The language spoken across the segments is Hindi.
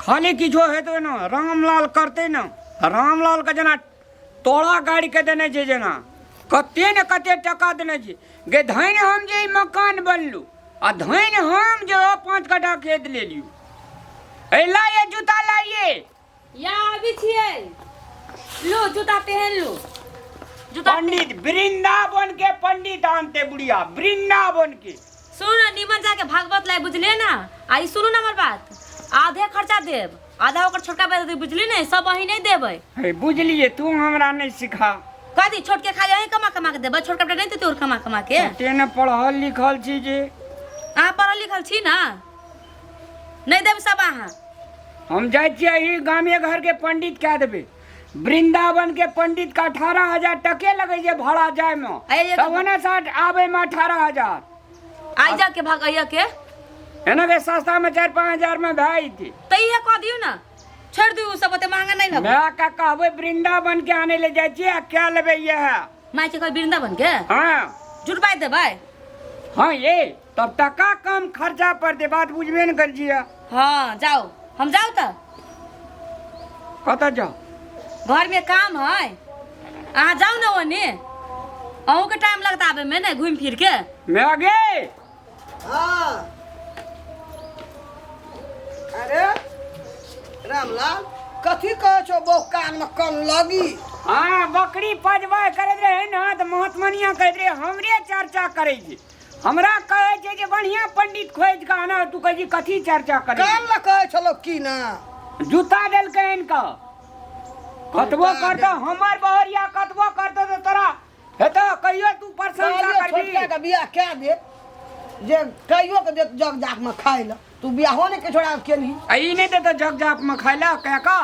खाली किछो हेतै ना रामलाल करते ना रामलाल के जना तोड़ा गाड़ी के देने छै जना कते ने कते टका देने छै गे धैन हम जे ई मकान बनलू आ धैन हम जे 5 कट्ठा खेत ले लियो एला ये जूता लाइए या अभी छिए लो जूता पहन लो जूता पंडित वृंदावन के पंडित आनते बुढ़िया वृंदावन के सुन निमन जाके भागवत लाई बुझले ना आई सुनू ना हमर बात आधे खर्चा देब आधा ओकर छोटका बेटा बुझली नहीं सब वही नहीं देबै हे बुझलिए तू हमरा नहीं सिखा कदी छोट के खाली वही कमा कमा के देबै छोटका बेटा नहीं देते और कमा कमा के तेने पढ़ल लिखल छी जे अहाँ पढ़ल लिखल छी ना नहीं देब सब अहाँ हम जाय छियै ई गामे घर के पंडित कह देबे वृंदावन के पंडित का 18,000 टके लगे जे भाड़ा जाय में तब ओने साथ आबे में 18,000 आई जा के भागैया के एना के सस्ता में 4-5 हजार में भाई थी तइया कह दियो ना छोड़ दियो सब ओते महंगा नहीं लेबै मैं का कहबे वृंदावन के आने ले जाय छियै क्या लेबे ये है माय के वृंदावन के हां झूठ बात देबै हां ये तब टका कम खर्चा पर दे बात बुझबे न कर जिया हां जाओ हम जाओ त कत जाओ घर में काम है अहाँ जाओ ना ओने अहूँ के टाइम लगता आबे में ना घूम फिर के मैं आगे हाँ अरे रामलाल कथी कहे छो बो कान में कम लगी हाँ बकरी पजवा करैत रहे ना तो महात्मनिया कहैत रहे हमरे चर्चा करे छै हमरा कहे छै जे बढ़िया पंडित खोज के आना तू कहे कथी चर्चा करे कान ल कहे छलो की ना जूता देलकै इनका कतबो करतो हमर बहरिया कतबो करतो तो तोरा हेतो कहियो तू प्रशंसा करबी छोटका के बियाह क्या दे जे कहियो के दे जग जाक में खाइ ल तू बियाहो ने के छोड़ा केली ई नहीं देतो जग जाक में खाइला कह का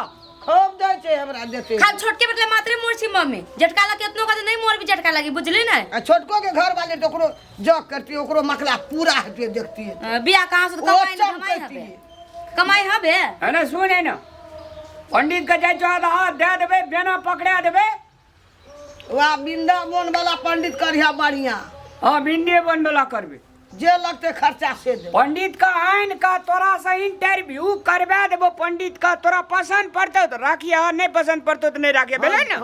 खूब दे छै हमरा देते खाली छोटके बदले मात्रे मोर छी मम्मी झटका लगे इतनो का नहीं मोर भी झटका लगी बुझली ना आ छोटको के घर वाले तो ओकरो जग करती ओकरो मकला पूरा हटे देखती है बियाह कहाँ से कमाई चम कमाई करती हबे है। कमाई हबे है ना सुने ना पंडित के जाय चाह हाथ दे देबे बेना पकड़ा देबे वहाँ वृंदावन वाला पंडित करिया बढ़िया हां भिंडे बन वाला करबे जे लगते खर्चा से दे पंडित का आइन का तोरा से इंटरव्यू करवा देबो पंडित का तोरा पसंद पड़तो तो राखिया नहीं पसंद पड़तो तो नहीं राखे भेले ना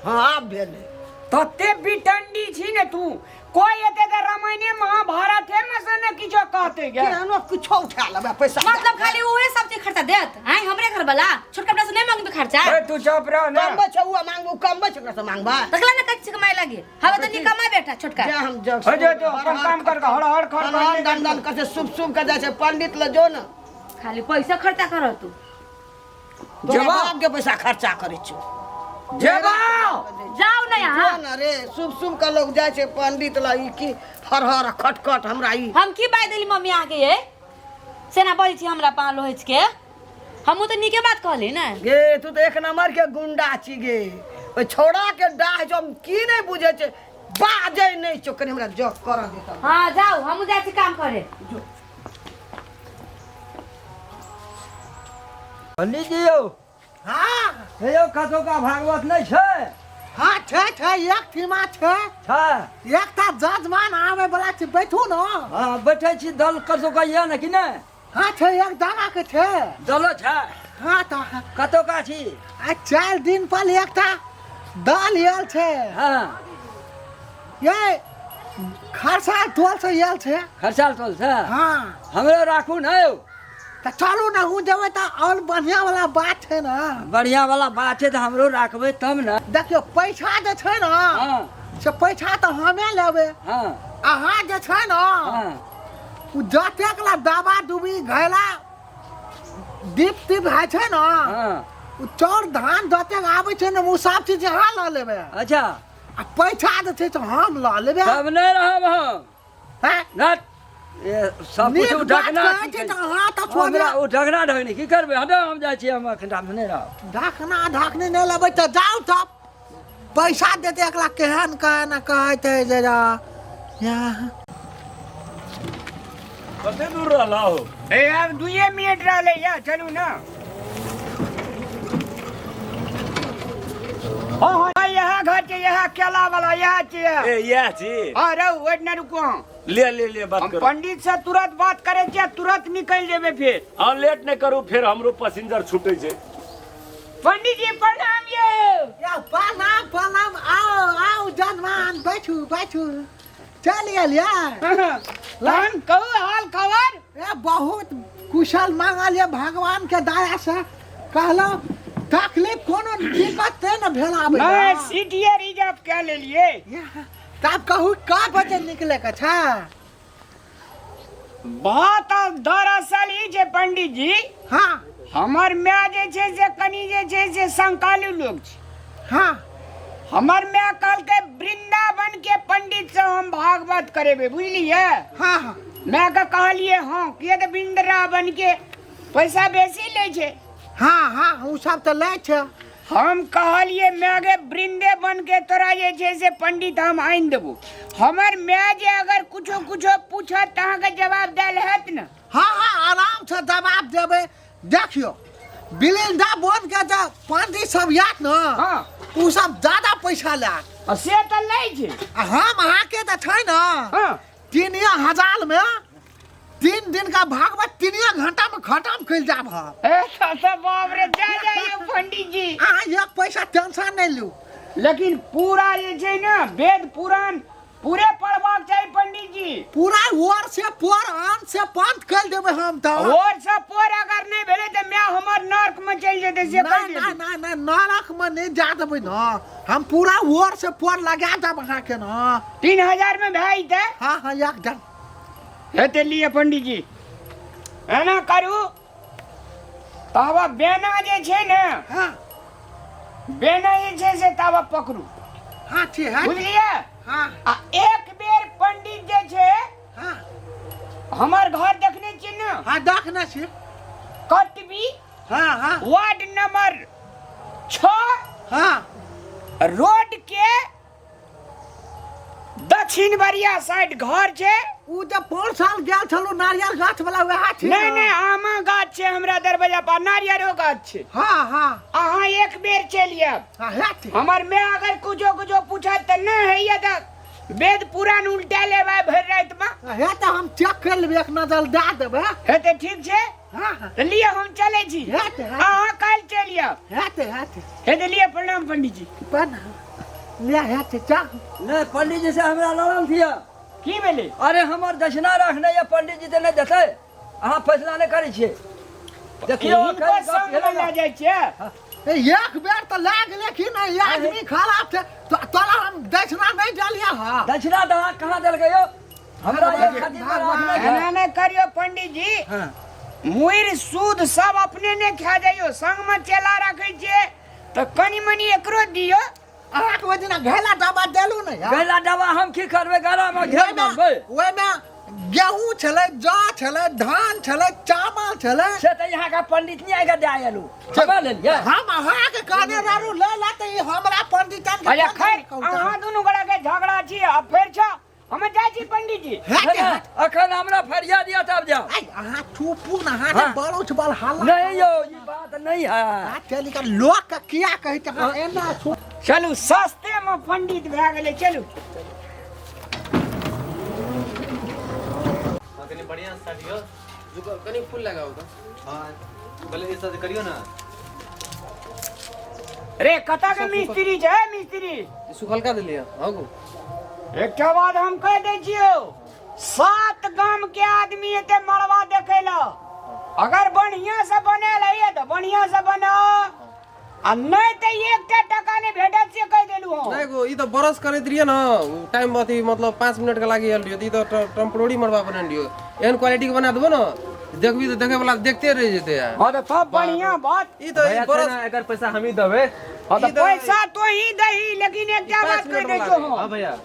हाँ भेले तते बिटंडी छी ने तू कोई एते त रामायण महाभारत है में से ने किछो कहते गे केहनो कुछो उठा लेबे पैसा मतलब खाली ओहे सब चीज खर्चा देत आई हमरे घर वाला छोटका बेटा से नहीं मांगबे खर्चा ए तू चुप रह ना कम बचुआ मांगबो कम बचुआ से मांगबा तकला ना कच्ची कमाई लगी हवे तो नहीं कमाई बेटा छोटका जे हम जग हो जो तो अपन काम कर हड़ हड़ खड़ दन दन कसे शुभ शुभ के जाय छै पंडित ल जो न खाली पैसा खर्चा कर तू जवाब के पैसा खर्चा करे छी जवाब जाओ ना यहाँ ना रे शुभ शुभ के लोग जाय छै पंडित ल ई की हर हर खटखट हमरा ई हम की बाय देली मम्मी आके ये सेना बोली छी हमरा पान लोहच के हमहू तो नीके बात कहली ना गे तू तो एक नंबर के गुंडा छी गे ओ छोड़ा के डाह जो की नहीं बुझे छै बाजे नहीं चोकरे हमरा जग कर देता हाँ जाओ हमहू जाय छी काम करे पंडित जी यौ हां हे यौ कतो का भागवत नहीं छै हां छै एक थीमा छै छै एकटा जजमान आवे वाला छै बैठू न हाँ बैठे छी दल कतो का ये ना कि नहीं हां छै एक दाना के छै दलो छै हां त कतो का छी आ 4 दिन पहले एकटा दाल आयल छै हाँ ये खरसा तोल से आयल छै खर्चाल तोल छै हां हमरो राखू न यौ त चलू न हूँ जेबै त और बढ़िया वाला बात छै ना बढ़िया वाला बात छै तो हमरो राखबे तब न देखियो पैसा जे छै ना हाँ से पैसा तो हमे लेबै हाँ अहाँ जे छै ना हाँ उ जतेक ला दबा डुबी घैला दीप तीप है छै ना हाँ उ चौर धान जतेक आबै छै ना उ सब चीज अहाँ ल लेबै अच्छा आ पैसा जे छै तो हम ल लेबै तब नहीं रहब हम हैं न ये सब कुछ ढकना छै त अहाँ त छोड़ हमरा ओ ढकना ढकनी की करबे हटो हम जाय छी हम एखन हम नहीं रहब ढकना ढकनी नहीं लेबै त जाउ तब पैसा देते एकला केहन कहे ना कहते जे जा यहाँ कते दूर रहला हो ए अब 2 मिनट रहले या चलू ना हाँ हाँ यह घर के यह केला वाला यह चाहिए ए यह छी अरे वेट न रुको ले बात हम करो पंडित से तुरंत बात करे छियै तुरंत निकल जेबे फिर हाँ लेट नहीं करू फिर हमरो पैसेंजर छूटे छे पंडित जी प्रणाम ये प्रणाम प्रणाम आओ आओ जजमान बैठू बैठू चलिए लिया लान कहू हाल खबर ए बहुत कुशल मांगल ये भगवान के दया से कहलो तकलीफ कोनो दिक्कत है न भेला नहीं सीटिए रिजर्व कर ले लिए तब कहू का बजे निकले का छा बात दरअसल ई जे पंडित जी हाँ हमर माय जे छै से कनी जे छै से संकालू लोग छै हाँ हमर माय कल के वृंदावन के पंडित से हम भागवत करेबे बुझलिए हाँ हाँ मैं के कहलिए हाँ किए तो वृंदावन के पैसा बेसी ले छै हाँ हाँ उ सब तो ले छ हम कहलिए मैं के वृंदावन के तोरा जे छै से पंडित हम आइन देबो हमर माय जे अगर कुछो कुछो पूछत तहाँ के जवाब देल हैत न हाँ हाँ आराम से जवाब देवे देखियो बिलिंदा बोन के जो पंडित सब याद न हाँ उ सब ज्यादा पैसा ले से तो लै छै हम अहाँ के तो छै न हाँ 3000 में 3 दिन का भागवत 3 घंटा में खत्म कर जाब बाप रे जा पंडित जी अहाँ एक पैसा टेंशन नहीं लू लेकिन पूरा ये छै ना वेद पुराण पूरे पढ़बाक चाहिए पंडित जी पूरा ओर से पोर आन से पंथ कर देबे हम तो और सब पोर अगर नहीं भेले तो मैं हमर नरक में चल जेते से कह नहीं दे नहीं नहीं नरक में नहीं जा देबे न हम पूरा ओर से पोर लगा देब अहाँ के न 3000 में भाई थे हाँ हाँ एकदम हेते लिए पंडित जी एना करू तावा बेना जे छै ने हाँ बेना जे छै से तावा पकड़ू हाँ ठीक है बुझलिए हाँ आ एक बेर पंडित जे छै हाँ हमर घर देखने छी न हाँ देखना छी कटबी हाँ हाँ वार्ड नंबर 6 हाँ रोड के दक्षिण बरिया साइड घर छै उ जब 5 साल गेल छलो नारियल गाछ वाला वह छी नहीं नहीं आमा गाछ छै हमरा दरवाजा पर नारियरो गाछ छै हाँ हाँ अहाँ एक बेर चलिए हाँ हेत हमर में अगर कुछो कुछो पूछत त नहीं हैया त वेद पुराण उल्टा लेबा भर रात में हेत हम चेक कर लेबे एक नजर दे देबे हेते ठीक छै हाँ हाँ त लिए हम चले छी हेत अहाँ काल चलिए हेत हेत हेते लिए प्रणाम पंडित जी पन ले हेत चा नहीं पंडित जी से हमरा लड़ल थिया की भेले अरे हमर दक्षिणा रखने ये पंडित जी तो नहीं देते अहाँ फैसला नहीं करे छिए देखियो इनको संग में ले जाय छै एक बेर तो लाग लेकिन ये आदमी खराब थे तो तोरा हम दक्षिणा नहीं डालिया हां दक्षिणा दहा कहाँ दिल गयो हमरा ये खातिर में रखने एना नहीं करियो पंडित जी हाँ मुइर सूद सब अपने ने खा जाइयो संग में चला रखे छिए तो कनी मनी एकरो दियो अहाँ के वजना घैला दबा देलू ने यार गैला दवा हम की करबे गला में घेर मारबे ओए में गेहूं छले जौ छले धान छले चावल छले से तो यहाँ का पंडित नहीं आएगा दे आयलू चबा ले लिया हम अहाँ के कहने रहू ले लाते हमरा पंडितन के अरे खैर अहाँ दोनों गोड़ा के झगड़ा छी अब फेर छ हम जाय छी पंडित जी अखन हमरा फरिया दिया तब जाओ अहाँ चुपू ना हां बड़ो छबल हल्ला नहीं यो ये बात नहीं है आ चली का लोग का किया कहै त एना चलू सस्ते में पंडित भए गेले चलू कनी बढ़िया स्टार्ट जो कनी फुल लगाओ तो हां पहले ऐसा करियो ना रे कता के मिस्त्री छै मिस्त्री सुखल का दिलिया हां गो एकटा बात हम कह दै छियो 7 गांव के आदमी एते मरवा देखे ला अगर बढ़िया से बनेल है तो बढ़िया से बनाओ आ नहीं तो एकटा टका नहीं भेटत से कह देलू हम नहीं गो ई तो बरस करैत रिए ना टाइम अथी मतलब 5 मिनट के लागि आल रियो ई तो टेम्पोररी मरवा बना दियो एहन क्वालिटी के बना देबो ना देखबी तो देखे वाला देखते रह जेते यार हां तो सब बढ़िया बात ई तो बरस अगर पैसा हम ही देबे हां तो पैसा तो ही दही लेकिन एकटा बात कह दै छो हां भैया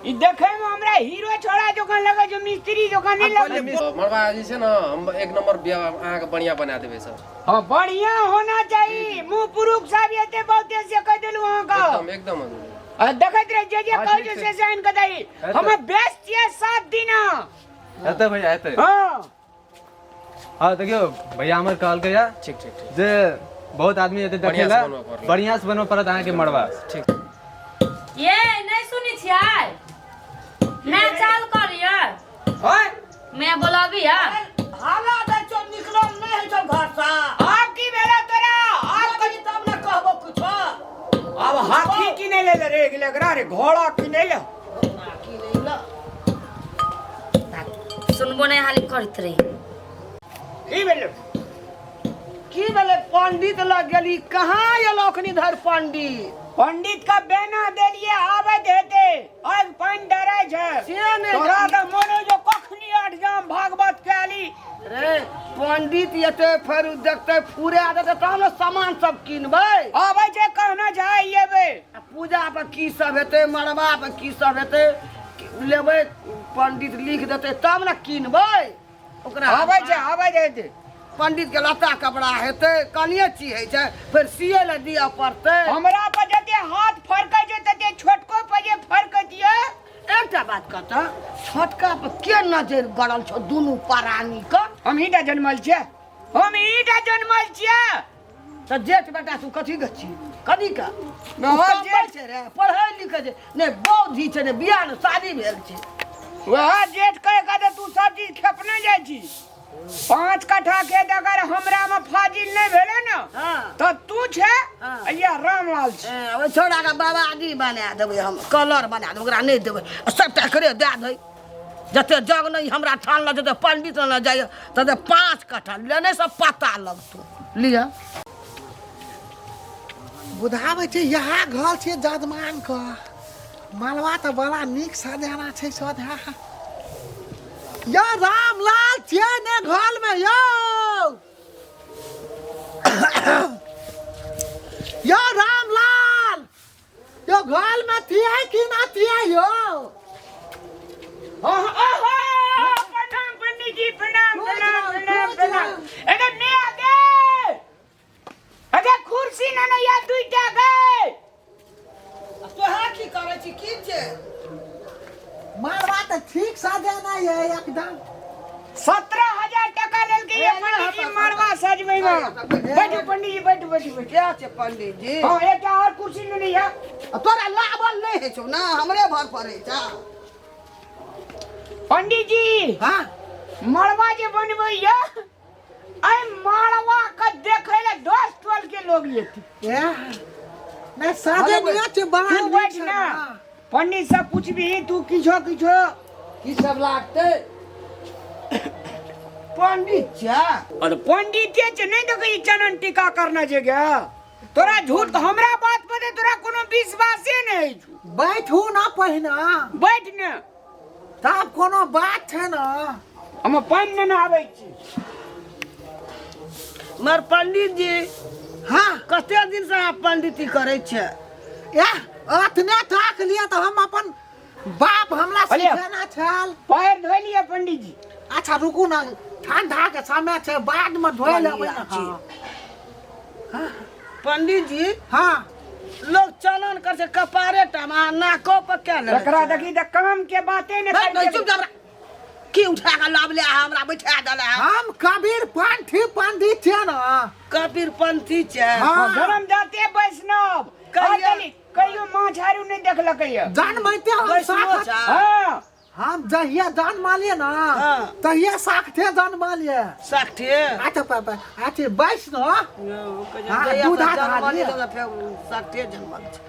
ई देखे में हमरा हीरो छोड़ा जोखन लगे जो मिस्त्री जोखन नहीं लगे मरवा जी से ना हम एक नंबर आहा के बढ़िया बना देबे सर हां बढ़िया होना चाहिए मुंह पुरुष सब एते बहुते से कह देलू हां का एकदम देखत रह जे कह जो से साइन कर दई हम बेस्ट छिए 7 दिन हेते भैया हेते हां हां देखियो भैया हमर कहल के या ठीक जे बहुत आदमी एते बढ़िया से देखेला बनवा पड़ला। बढ़िया से बनवा पड़त अहाँ के मड़वा। ठीक ये नहीं सुनी छियै मैं चाल करिए ओए मैं बोलाबी है हाला दे छो निकलम नहीं है छो घर से आप की बेला तोरा आज कहीं तब न कहबो कुछ अब हाथी किने ले रे लगरा रे घोड़ा किने ले की नहीं ला सुनबो नहीं हाली करत रही की बेले की भेले पंडित लग गेली कहाँ ये लोकनी धर पंडित पंडित का बेना देलिए आवे देते आज पानी डरे छे से ने तोरा तो मोने जो कखनी आठ जाम भागवत के आली रे पंडित येते फिर देखते पूरे आ जाते तब न सामान सब किनबै आवे छे कहना चाहिए बे आ पूजा पर की सब हेते मरबा पर की सब हेते लेबै पंडित लिख देते तब न किनबै ओकरा आवे देते पंडित के लत्ता कपड़ा हेते कनिए चीज है छै फिर सिए ले दिया पड़ते हमरा पर जते हाथ फरकै छै तते छोटको पर जे फरकै दिए एकटा बात कहता छोटका पर के नजर गड़ल छौ दुनू प्राणी का हम ईटा जन्मल छियै हम ईटा जन्मल छियै त जेठ बेटा तू कथी गछि कदी का बहुत जेठ छै रे पढ़ै लिखै छै ने बौद्धि छै ने बियाह ने शादी भेल छै वह जेठ कहे कहते तू सब चीज खेपने जाइ छी 5 कट्ठा खेत अगर हमरा में फाजिल नहीं भेले न हां तो तू छे हाँ। या रामलाल छे ओइ छोड़ा के बाबाजी बना देबै हम कलर बना देबै ओकरा नहीं देबै सबटा करे दे दे जते जग नहीं हमरा ठान ल जते पंडित न जाय तते 5 कट्ठा लेने से पता लगतो लिया बुझाबै छै यहाँ घर छै जजमान का मालवा तो बड़ा नीक सजाना छै सधा यो रामलाल छियै ने घर में यो यो रामलाल यो घर में थिए कि ना थिए यो ओहो प्रणाम पंडित जी प्रणाम अरे मैं आगे अरे कुर्सी न या दुईटा गए तोहा की करे छी की छै मारवा तो ठीक सजाना है एकदम 17,000 टका लेल के ये पंडित जी मरवा सजबै में बैठो पंडित जी बैठो क्या छै पंडित जी हां एकटा और कुर्सी नहीं है तोरा लाभल नहीं है छौ ना हमरे भर पड़े छ पंडित जी हाँ मरवा जे बनबै या आई मरवा का देखे ले 10-12 के लोग लेते नहीं सादे नहीं छै बड़ा तू बैठ ना पंडित से पूछबी तू किछो की सब लागते पंडित छ और पंडित जे नहीं देखै चनन टीका करना जे गया तोरा झूठ हमरा बात पे तोरा कोनो विश्वासे नहीं छु बैठू ना पहिना बैठ ने तब कोनो बात है ना हम पानी न आबै छी मर पंडित जी हाँ कते दिन से आप पंडिती करे छ या अतने थाक लिया तो हम अपन बाप हमरा अलिया। सिखाना छल पैर धोइ लिया पंडित जी अच्छा रुकू ना ठंडा के समय छै बाद में धोइ लेबै ना पंडित जी हाँ लोग चलन कर से कपारे टमा नाको पर क्या ले एकरा देखी त काम के बाते ने कर चुप जा की उठा के लाभ ले हमरा बैठा देला हम कबीर पंथी पंडित छै ना कबीर पंथी छै हाँ। धर्म जाते वैष्णव कहियो माछ हारू नहीं देखलकै या जानमैते हम वैष्णव साख छ हां हम जहिया जन्म लिए ना हाँ। तहिया साखते जन्म लिए साठे अच्छा पापा अच्छा वैष्णव हाँ, दूधा धारी। साठे जन्मल छै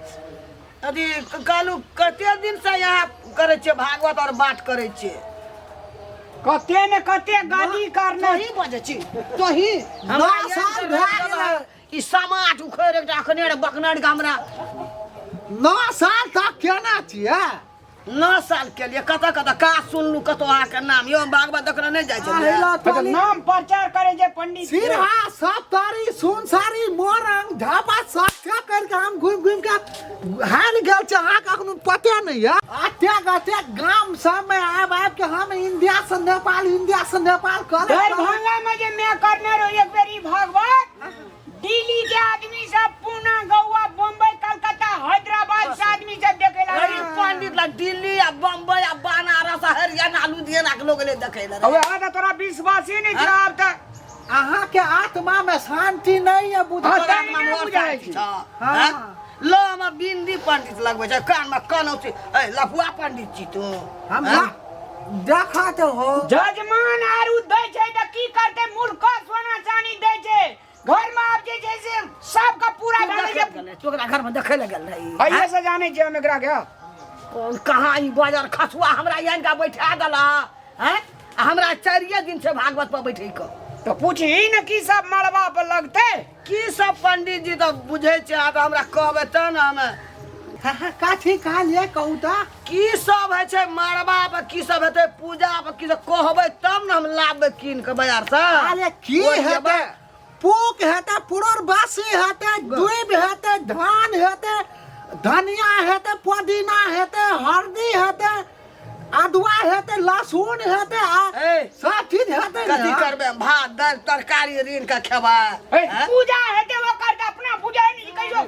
अथी कहलू कते दिन से यहाँ करे छे भागवत और बात करे छे कते ने कते गाली करना तोही बजे छी तोही हमरा नौ साल भए गेलै। ई समाज उखैर एकटा अखने रे बकनर के हमरा 9 साल तक केना छियै 9 साल के लिए कत का सुनलू कतो अहाँ के नाम यो भागवत देखने नहीं जाय छै अहिला तोली नाम प्रचार करे जे पंडित जी। सिरहा सप्तारी सुनसारी मोरंग ढाबा सब करके हम घूम के हाल गेल छै अहाँ कखनो पते नहीं है अते गाम सब में आब के हम इंडिया से नेपाल करे दरभंगा में जे मैं करने रहो एक बेरी भागवत दिल्ली के आदमी सब पूना गोवा बम्बई कलकत्ता हैदराबाद से आदमी सब देखे अरे लगे पंडित ला दिल्ली आ बम्बई आ बनारस आ हरियाणा लुधियाना के लोग ले देखे ला अब आ तोरा विश्वास ही नहीं था अब तक अहाँ के आत्मा में शांति नहीं है बुझ हाँ, तोरा तैं में नहि मोर बुझाइ साथी छै। छ हाँ। हैं? लो हम बिंदी पंडित लगबै छै कान में कनौती ए लफुआ पंडित छी तू हम हैं? देखा तो हो जजमान आरू दै छै त की करते मूर्ख सोना चानी दै छै घर में आब जे छै से सबका पूरा तू भए देखे छै गेलै, तू ओकरा घर में देखे ले गेल रही भैया से जाने छियै हम एकरा के कौन कहाँ ई बाजार खसुआ हमरा यहाँ का बैठा देला हैं आ हमरा 4 दिन से भागवत पर बैठे क तो पूछी न की सब मरबा पर लगते की सब पंडित जी तो बुझे छै आ तो हमरा कहबे त न हमें काठी कहा लिए कहू ता की सब है छै मरबा पर की सब हेतै पूजा पर की सब कहबै तब न हम लाबे कीन के बाजार से अरे की ओहि हेते जेबै। पूक हेते पुररबासी हेते दूब हेते धान हेते धनिया हेते पुदीना हेते हल्दी हेते अदुआ हेते लहसुन हेते ए, सब चीज हेते कथी करबे भात दाल तरकारी रीन के खेबै ए, हैं? पूजा हेते वो करते अपना पूजा नहीं कहियो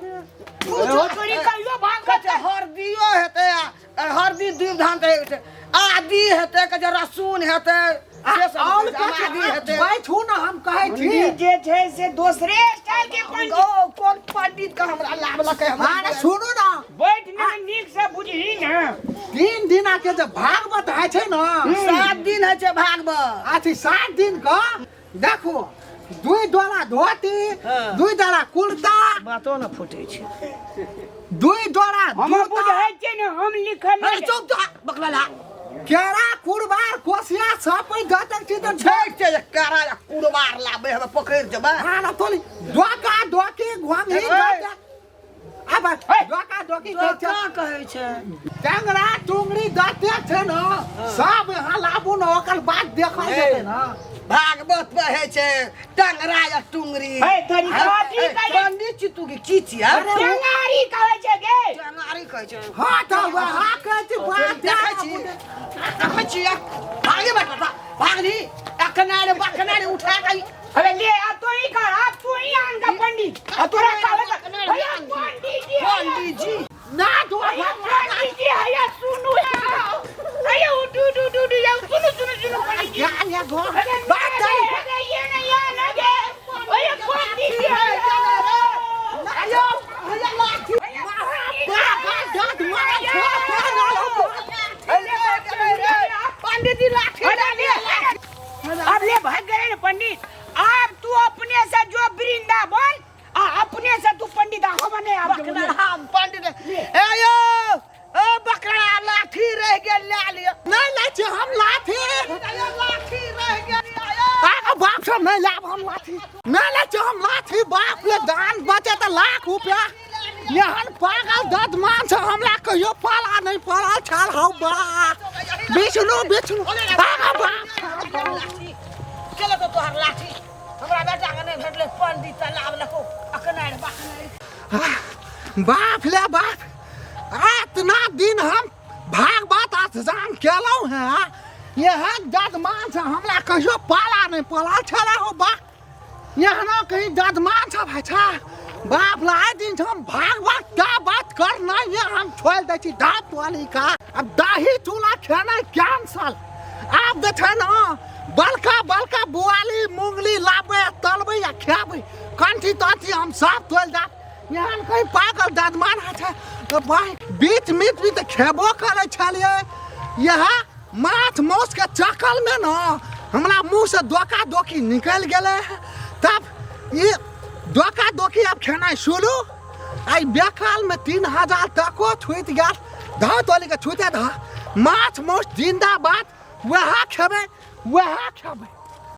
पूजा करी कहियो भागवत कते हरदियो हेतै आ हरदी दूब धान के हेतै आदि हेतै के जे रसून हेतै से सब और हेतै, आदि हेतै बैठू ना हम कहै छी पंडित जे छै से दूसरे स्टाइल के पंडित ओ कोन पंडित के हमरा लाबलकै अरे हमरा सुनू ना बैठ ने नीक से बुझही न 3 दिना के जे भागवत है छै ना 7 दिन है छै भागवत अथी 7 दिन का देखो 2 डोरा धोती हाँ। 2 डोरा कुर्ता बातो न फुटै छै 2 डोरा हम जूता, बुझै छै ने हम लिखल अरे चुप तो बकला केरा कुरबार कोसिया सब पे दतक चीज छेक छै कारा कुड़वार लाबे हम पकड़ जेबै खाना तोली डोका डोकी घोंगी ए, डोका अब ए, डोका डोकी तो कहै का कहै छै टेंगरा टुंगरी दते छै न सब यहाँ लाबू न ओकर बात देखल ए, जेतै न भागवत में है छै टंगरा या टुंगरी ए, तरीका ठीक है। पंडित छी तू की छियै अरे, टेंगारी कहै छै गे टंगारी कहै छै हां त वहा कहै छै बात देखै छी देखै छी भागे बेटा भागनी अकनारे बकनारे उठा के अरे ले अब तो ही कर अब तू ही आन का पंडित अब तोरा कहले भैया पंडित जी पंडित जी ना तो भैया पंडित जी भैया सुनु अरे उठू उठू उठू या सुनु पंडित जी या या गो अरे बात कर अरे ये नहीं यार लगे भैया पंडित जी आयो भैया लाठी पंडित जी लाठी अब ले भाग गए ना पंडित अब तू अपने से जो वृंदावन अपने से तू पंडित आखो बने अब हम पंडित ए यो ओ बकरा लाठी रह गेल ले लियो नहीं ले छी हम लाठी लाठी रह गेल आयो आ बाप से नहीं लाभ हम लाठी नहीं ले छी हम लाठी बाप ले दान बचे त लाख रुपया यहाँ पागल दद मान से हमला कहियो पाला नहीं पाला छाल हौ बा बिष्णु आगा बा चलो तो तोहर लाठी हमरा बेटा के नहीं भेटले पंडित लाभ लको अकनार बकनार बाप ले बाप इतना दिन हम भागवत अष्टजाम केलौ हैं यहाँ ददमान से हमला कहियो पाला नहीं पाला छला हो बा यहाँ ना कहीं ददमान से भाई छा बाप लाए दिन से हम भागवत का बात करना ये हम छोड़ दे छी दांत वाली का अब दाही चूल्हा खाना कैंसल आप देखे ना बलका बलका बुआली मूंगली लाबे तलबे या खाबे कंठी तांठी हम सब तोल जा यहाँ कहीं पागल ददमान है तो भाई बीच मीट भी तो खेबो करे छलिए यहाँ माछ मौस के चक्कर में ना हमरा मुंह से दोका दोकी निकल गए तब ये दोका दोकी अब खाना शुरू आई बेकाल में 3000 तको छूट गया धा तोली के छूटे धा माछ मौस जिंदाबाद वह खेबे